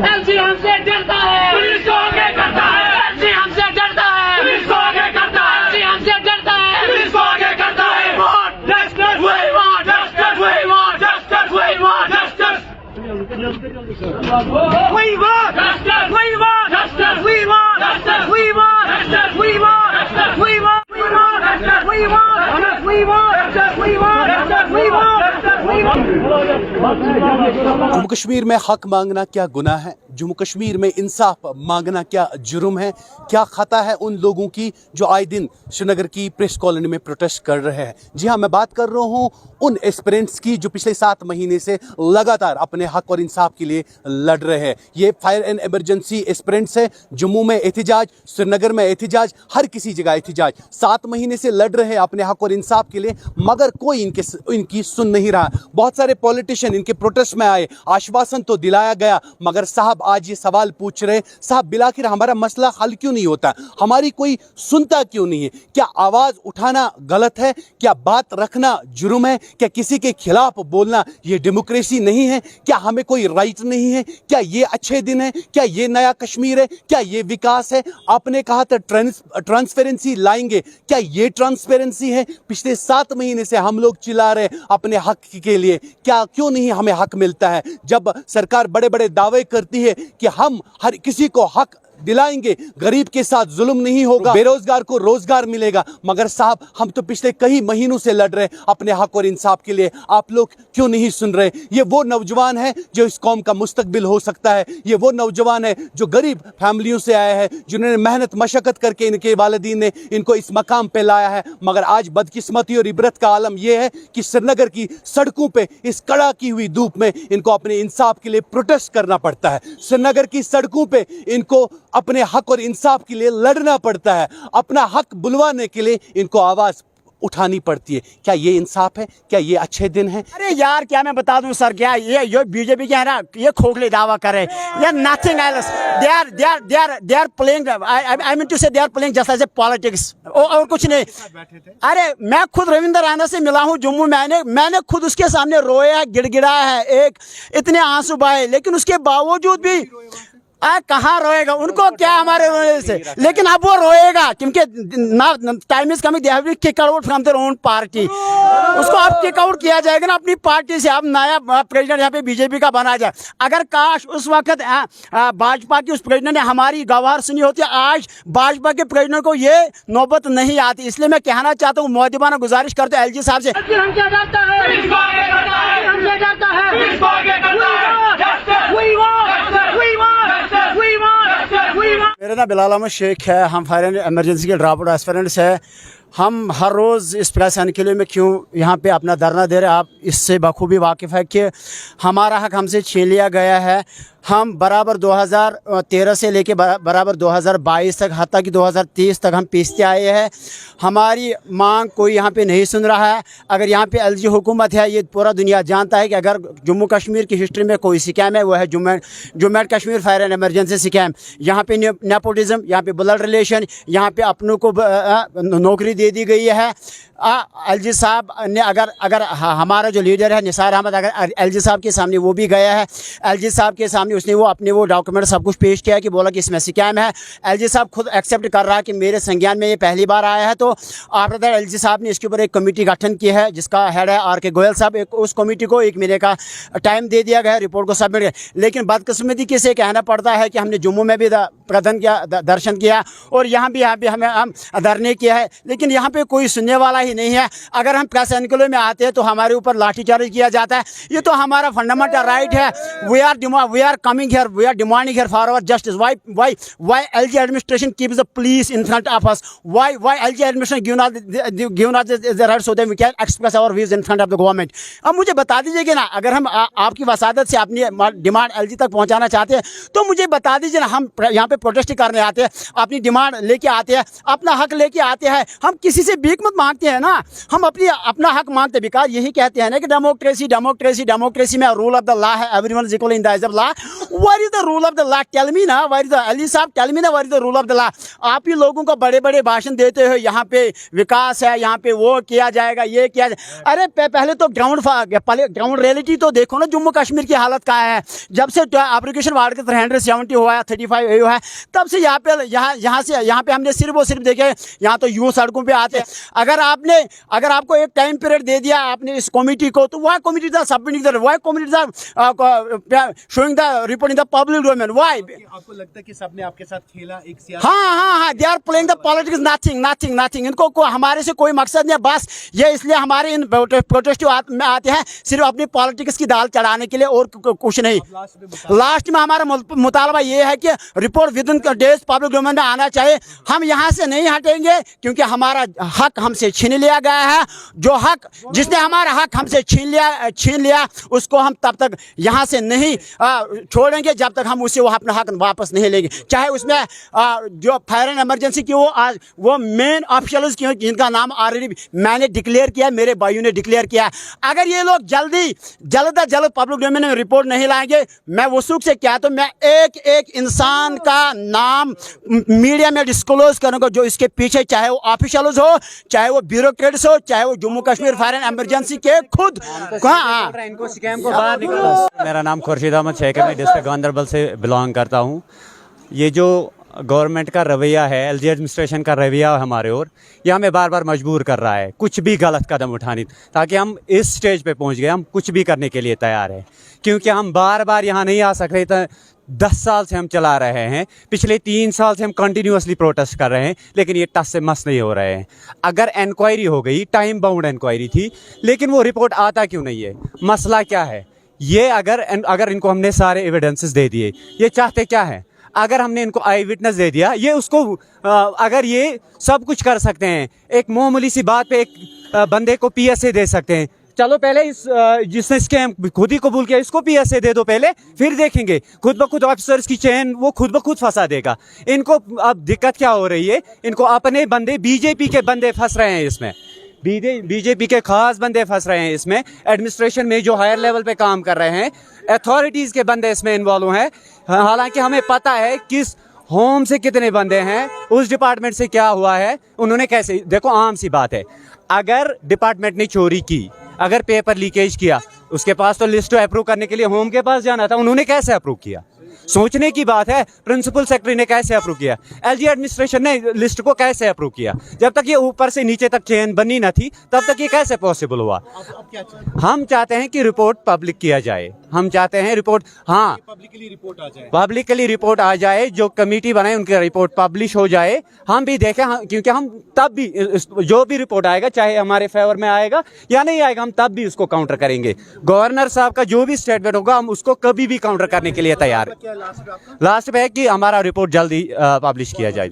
LG हमसे डरता है, पुलिस को आगे करता है। एलजी हमसे डरता है, पुलिस को आगे करता है। एलजी हमसे डरता है, पुलिस को आगे करता है। Justice we want, justice we want, justice we want, justice we want, justice we want, justice we want, justice we want, justice we want, justice we want, justice we want, justice we want, justice we want, justice we want, justice we want. Jammu Kashmir में हक मांगना क्या गुनाह है? जम्मू कश्मीर में इंसाफ मांगना क्या जुर्म है? क्या खता है उन लोगों की जो आए दिन श्रीनगर की प्रेस कॉलोनी में प्रोटेस्ट कर रहे हैं? जी हाँ, मैं बात कर रहा हूँ उन एस्पिरेंट्स की जो पिछले 7 महीने से लगातार अपने हक और इंसाफ के लिए लड़ रहे हैं। ये फायर एंड इमरजेंसी एस्पिरेंट्स है। जम्मू में एहतिजाज, श्रीनगर में एहतिजाज, हर किसी जगह एहतिजाज। 7 महीने से लड़ रहे हैं अपने हक और इंसाफ के लिए, मगर कोई इनकी सुन नहीं रहा। बहुत सारे पॉलिटिशियन इनके प्रोटेस्ट में आए, आश्वासन तो दिलाया गया, मगर साहब आज ये सवाल पूछ रहे, साहब बिलाखिर हमारा मसला हल क्यों नहीं होता? हमारी कोई सुनता क्यों नहीं है? क्या आवाज उठाना गलत है? क्या बात रखना जुर्म है? क्या किसी के खिलाफ बोलना ये डेमोक्रेसी नहीं है? क्या हमें कोई राइट नहीं है? क्या ये अच्छे दिन है? क्या ये नया कश्मीर है? क्या ये विकास है? आपने कहा था ट्रांसपेरेंसी लाएंगे, क्या ये ट्रांसपेरेंसी है? पिछले 7 महीने से हम लोग चिल्ला रहे अपने हक के लिए, क्या क्यों नहीं हमें हक मिलता है? जब सरकार बड़े बड़े दावे करती है कि हम हर किसी को हक दिलाएंगे, गरीब के साथ जुल्म नहीं होगा, बेरोजगार को रोजगार मिलेगा, मगर साहब हम तो पिछले कई महीनों से लड़ रहे अपने हक और इंसाफ के लिए। आप लोग क्यों नहीं सुन रहे? ये वो नौजवान है जो इस कौम का मुस्तकबिल हो सकता है। ये वो नौजवान है जो गरीब फैमिलियों से आया है, जिन्होंने मेहनत मशक्कत करके इनके वालिदीन ने इनको इस मकाम पे लाया है। मगर आज बदकिस्मती और इबरत का आलम यह है कि श्रीनगर की सड़कों पे इस कड़ाकी हुई धूप में इनको अपने इंसाफ के लिए प्रोटेस्ट करना पड़ता है। श्रीनगर की सड़कों पे इनको अपने हक और इंसाफ के लिए लड़ना पड़ता है। अपना हक बुलवाने के लिए इनको आवाज उठानी पड़ती है। क्या ये इंसाफ है? क्या ये अच्छे दिन है? अरे यार क्या मैं बता दूं सर, क्या ये बीजेपी क्या है ना, ये खोखले दावा करे, ये nothing else. They are playing, I mean to say they are playing just as a politics, और कुछ नहीं। अरे मैं खुद रविंद्र राणा से मिला हूं जम्मू, मैंने खुद उसके सामने रोया, गिड़गिड़ाया है, इतने आंसू बहाए, लेकिन उसके बावजूद भी कहाँ रोएगा? उनको क्या हमारे रोने से, लेकिन अब वो रोएगा क्योंकि time is coming, they have to kick out from their own party. उसको अब किक आउट किया जाएगा ना अपनी पार्टी से। अब नया प्रेसिडेंट यहाँ पे बीजेपी का बना जाए। अगर काश उस वक्त भाजपा की उस प्रेसिडेंट ने हमारी गवाह सुनी होती, आज भाजपा के प्रेसिडेंट को ये नौबत नहीं आती। इसलिए मैं कहना चाहता हूँ, मुअद्दिबाना गुजारिश करते हैं एलजी साहब से, मेरा नाम बिलाल अहमद शेख है। हम फायर एंड इमरजेंसी के ड्रॉप आउट एस्पिरेंट्स है। हम हर रोज़ इस प्रेस के में क्यों यहाँ पे अपना धरना दे रहे हैं, आप इससे बखूबी वाकिफ़ है कि हमारा हक हमसे छीन लिया गया है। हम बराबर 2013 से लेके बराबर 2022 तक, हत्ता कि 2030 तक हम पीसते आए हैं। हमारी मांग कोई यहाँ पे नहीं सुन रहा है। अगर यहाँ पे एलजी हुकूमत है, ये पूरा दुनिया जानता है कि अगर जम्मू कश्मीर की हिस्ट्री में कोई स्कैम है वो है Jammu and Kashmir fire and emergency scam. यहाँ पे नेपोटिज्म, यहाँ पे ब्लड रिलेशन, यहाँ पे अपनों को नौकरी दे दी गई है। एलजी साहब ने अगर हमारा जो लीडर है निसार अहमद, अगर एलजी साहब के सामने वो भी गया है, एलजी साहब के सामने उसने वो अपने वो डॉक्यूमेंट सब कुछ पेश किया कि बोला कि इसमें स्कैम है। एलजी साहब खुद एक्सेप्ट कर रहा है कि मेरे संज्ञान में ये पहली बार आया है। तो आफ्टर दैट एलजी साहब ने इसके ऊपर एक कमेटी गठन की है जिसका हेड है आर.के. गोयल साहब। उस कमेटी को 1 महीने का टाइम दे दिया गया है रिपोर्ट को सबमिट किया। लेकिन बदकिस्मती से कहना पड़ता है कि हमने जम्मू में भी दर्शन किया और यहाँ भी हम धरने किया है, लेकिन यहाँ पे कोई सुनने वाला ही नहीं है। अगर हम प्रेस एनक्लेव में आते हैं तो हमारे ऊपर लाठीचार्ज किया जाता है। ये तो हमारा फंडामेंटल राइट है। We are coming here, we are demanding here for our justice. Why LG administration keeps the police in front of us? Why LG administration given us the right so that we can express our views in front of the government? अब मुझे बता दीजिए ना, अगर हम आपकी वसादत से अपनी डिमांड LG तक पहुंचाना चाहते हैं तो मुझे बता दीजिए ना। हम यहाँ पे प्रोटेस्ट करने आते हैं, अपनी डिमांड लेके आते हैं, अपना हक लेके आते हैं। हम किसी से भीख मत मांगते हैं ना, हम अपना हक मांगते हैं। बिकॉज यही कहते हैं ना कि डेमोक्रेसी में रूल ऑफ द लॉ है, everyone is equal in the eyes of law. What is the rule of the law? Tell me ना, व्हाट इज द एलजी साहब, टेल मी ना what is the rule of the law? आप ही लोगों को बड़े बड़े भाषण देते हो, यहाँ पे विकास है, यहाँ पे वो किया जाएगा, ये किया जाएगा। अरे पहले तो ग्राउंड रियलिटी तो देखो ना, जम्मू कश्मीर की हालत क्या है। जब से एप्लीकेशन आर्टिकल 370 हुआ है, 35 हुआ है, तब से यहाँ पे हमने सिर्फ और सिर्फ देखे यहाँ तो यूं सड़कों पे आते हैं। अगर आपको एक टाइम पीरियड दे दिया आपने इस कमेटी को, तो वह कमेटी था सबमिटिंग द वह कमेटी था showing the report in the public domain. Why? आपको लगता है कि सबने आपके साथ खेला एक सियासी? हाँ, they are playing the politics, nothing. इनको हमारे से कोई मकसद नहीं है। बस ये इसलिए हमारे इन प्रोटेस्ट में आते हैं सिर्फ अपनी पॉलिटिक्स की दाल चढ़ाने के लिए और कुछ नहीं। लास्ट में हमारा मुतालबा ये है कि report with in days public domain में आना चाहिए। हम यहाँ से नहीं हटेंगे क्योंकि हमारा हक हमसे छीन लिया गया है। जो हक जिसने हमारा हक हमसे छीन लिया उसको हम तब तक यहाँ से नहीं छोड़ेंगे जब तक हम उससे वो अपना हक वापस नहीं लेंगे। चाहे उसमें जो फायर एंड इमरजेंसी की वो मेन ऑफिशियल्स की जिनका नाम ऑलरेडी मैंने डिक्लेयर किया, मेरे भाइयों ने डिक्लेयर किया। अगर ये लोग जल्द पब्लिक डोमेन में रिपोर्ट नहीं लाएंगे, मैं वसूख से क्या तो मैं एक इंसान का नाम मीडिया में डिस्क्लोज करूंगा जो इसके पीछे, चाहे वो ऑफिशियल्स हो, चाहे वो ब्यूरोक्रेट्स हो, चाहे वो Jammu Kashmir fire and emergency के खुद। इनको स्कैम को बाहर निकालो। मेरा नाम खुर्शीद अहमद शेख है, मैं डिस्ट्रिक्ट गांधरबल से बिलोंग करता हूँ। ये जो गवर्नमेंट का रवैया है, एलजी एडमिनिस्ट्रेशन का रवैया हमारे और ये हमें बार बार मजबूर कर रहा है कुछ भी गलत कदम उठाने, ताकि हम इस स्टेज पे पहुंच गए। हम कुछ भी करने के लिए तैयार हैं क्योंकि हम बार बार यहाँ नहीं आ सकते। 10 साल से हम चला रहे हैं, पिछले 3 साल से हम कंटिन्यूसली प्रोटेस्ट कर रहे हैं, लेकिन ये टस से मस नहीं हो रहे हैं। अगर इंक्वायरी हो गई, टाइम बाउंड इंक्वायरी थी, लेकिन वो रिपोर्ट आता क्यों नहीं है? मसला क्या है? ये अगर इनको हमने सारे एविडेंसेस दे दिए, ये चाहते क्या है? अगर हमने इनको आई विटनेस दे दिया, ये उसको अगर ये सब कुछ कर सकते हैं, एक मामूली सी बात पे एक बंदे को पीएसए दे सकते हैं। चलो पहले जिसने स्कैम खुद ही कबूल किया इसको पीएसए दे दो पहले, फिर देखेंगे। खुद ब खुद ऑफिसर्स की चेन वो खुद ब खुद फंसा देगा। इनको अब दिक्कत क्या हो रही है? इनको अपने बंदे, बीजेपी के बंदे फंस रहे हैं इसमें, बीजेपी के खास बंदे फंस रहे हैं इसमें। एडमिनिस्ट्रेशन में जो हायर लेवल पे काम कर रहे हैं, अथॉरिटीज़ के बंदे इसमें इन्वॉल्व हैं। हालांकि हमें पता है किस होम से कितने बंदे हैं, उस डिपार्टमेंट से क्या हुआ है, उन्होंने कैसे। देखो आम सी बात है, अगर डिपार्टमेंट ने चोरी की, अगर पेपर लीकेज किया, उसके पास तो लिस्ट अप्रूव करने के लिए होम के पास जाना था, उन्होंने कैसे अप्रूव किया? सोचने की बात है। प्रिंसिपल सेक्रेटरी ने कैसे अप्रूव किया? एलजी एडमिनिस्ट्रेशन ने लिस्ट को कैसे अप्रूव किया? जब तक ये ऊपर से नीचे तक चेन बनी न थी, तब तक ये कैसे पॉसिबल हुआ? हम चाहते हैं कि रिपोर्ट पब्लिक किया जाए। हम चाहते हैं रिपोर्ट, हाँ, पब्लिकली रिपोर्ट आ जाए। जो कमेटी बनाए उनकी रिपोर्ट पब्लिश हो जाए, हम भी देखें। क्योंकि हम तब भी जो भी रिपोर्ट आएगा, चाहे हमारे फेवर में आएगा या नहीं आएगा, हम तब भी उसको काउंटर करेंगे। गवर्नर साहब का जो भी स्टेटमेंट होगा, हम उसको कभी भी काउंटर करने के लिए तैयार हैं। लास्ट पे है कि हमारा रिपोर्ट जल्दी पब्लिश किया जाए।